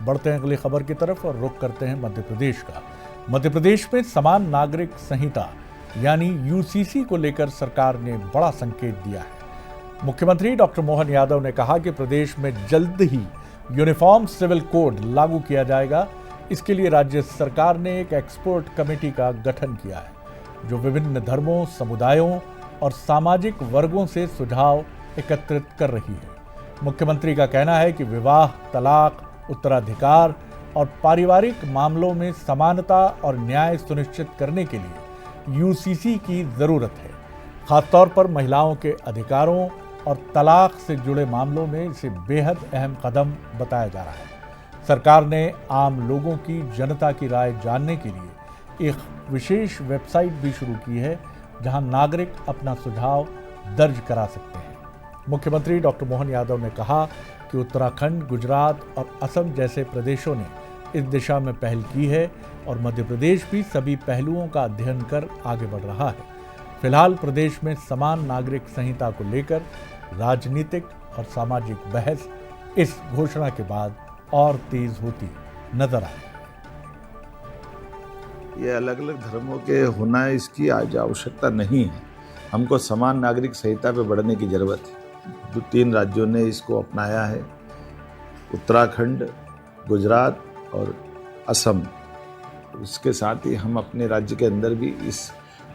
बढ़ते हैं अगली खबर की तरफ और रुख करते हैं मध्य प्रदेश का। मध्य प्रदेश में समान नागरिक संहिता यानी यूसीसी को लेकर सरकार ने बड़ा संकेत दिया है। मुख्यमंत्री डॉक्टर मोहन यादव ने कहा कि प्रदेश में जल्द ही यूनिफॉर्म सिविल कोड लागू किया जाएगा। इसके लिए राज्य सरकार ने एक एक्सपर्ट कमेटी का गठन किया है जो विभिन्न धर्मों, समुदायों और सामाजिक वर्गों से सुझाव एकत्रित कर रही है। मुख्यमंत्री का कहना है कि विवाह, तलाक, उत्तराधिकार और पारिवारिक मामलों में समानता और न्याय सुनिश्चित करने के लिए यूसीसी की जरूरत है। खासतौर पर महिलाओं के अधिकारों और तलाक से जुड़े मामलों में इसे बेहद अहम कदम बताया जा रहा है। सरकार ने आम लोगों की, जनता की राय जानने के लिए एक विशेष वेबसाइट भी शुरू की है जहां नागरिक अपना सुझाव दर्ज करा सकते हैं। मुख्यमंत्री डॉक्टर मोहन यादव ने कहा कि उत्तराखंड, गुजरात और असम जैसे प्रदेशों ने इस दिशा में पहल की है और मध्य प्रदेश भी सभी पहलुओं का अध्ययन कर आगे बढ़ रहा है। फिलहाल प्रदेश में समान नागरिक संहिता को लेकर राजनीतिक और सामाजिक बहस इस घोषणा के बाद और तेज होती नजर आई। ये अलग अलग धर्मों के होना है, इसकी आज आवश्यकता नहीं है। हमको समान नागरिक संहिता पे बढ़ने की जरूरत है। 3 राज्यों ने इसको अपनाया है, उत्तराखंड, गुजरात और असम। उसके साथ ही हम अपने राज्य के अंदर भी इस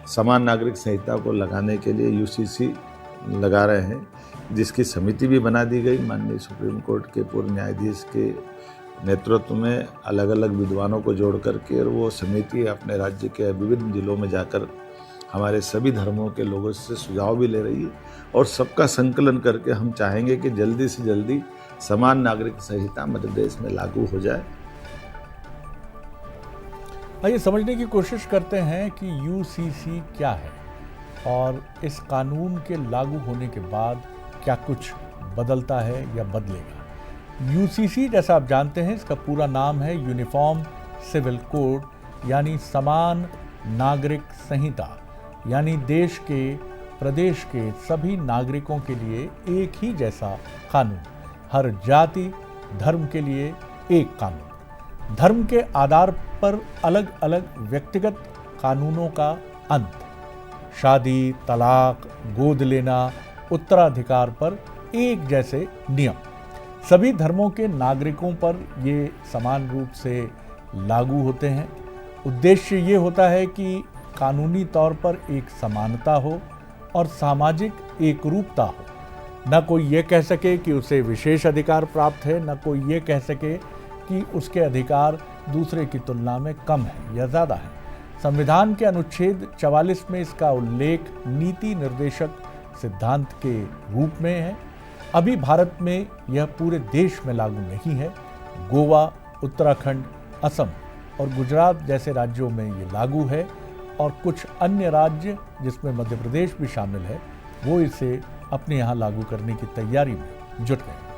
समान नागरिक संहिता को लगाने के लिए यूसीसी लगा रहे हैं, जिसकी समिति भी बना दी गई। माननीय सुप्रीम कोर्ट के पूर्व न्यायाधीश के नेतृत्व में अलग अलग विद्वानों को जोड़ करके, और वो समिति अपने राज्य के विभिन्न जिलों में जाकर हमारे सभी धर्मों के लोगों से सुझाव भी ले रही है और सबका संकलन करके हम चाहेंगे कि जल्दी से जल्दी समान नागरिक संहिता मध्य प्रदेश में लागू हो जाए। आइए समझने की कोशिश करते हैं कि यूसीसी क्या है और इस कानून के लागू होने के बाद क्या कुछ बदलता है या बदलेगा। यूसीसी, जैसा आप जानते हैं, इसका पूरा नाम है यूनिफॉर्म सिविल कोड, यानी समान नागरिक संहिता, यानी देश के, प्रदेश के सभी नागरिकों के लिए एक ही जैसा कानून, हर जाति, धर्म के लिए एक कानून, धर्म के आधार पर अलग अलग व्यक्तिगत कानूनों का अंत, शादी, तलाक, गोद लेना, उत्तराधिकार पर एक जैसे नियम, सभी धर्मों के नागरिकों पर ये समान रूप से लागू होते हैं। उद्देश्य ये होता है कि कानूनी तौर पर एक समानता हो और सामाजिक एकरूपता हो। न कोई ये कह सके कि उसे विशेष अधिकार प्राप्त है, न कोई ये कह सके कि उसके अधिकार दूसरे की तुलना में कम है या ज़्यादा है। संविधान के अनुच्छेद 44 में इसका उल्लेख नीति निर्देशक सिद्धांत के रूप में है। अभी भारत में यह पूरे देश में लागू नहीं है। गोवा, उत्तराखंड, असम और गुजरात जैसे राज्यों में ये लागू है और कुछ अन्य राज्य, जिसमें मध्य प्रदेश भी शामिल है, वो इसे अपने यहाँ लागू करने की तैयारी में जुट गए।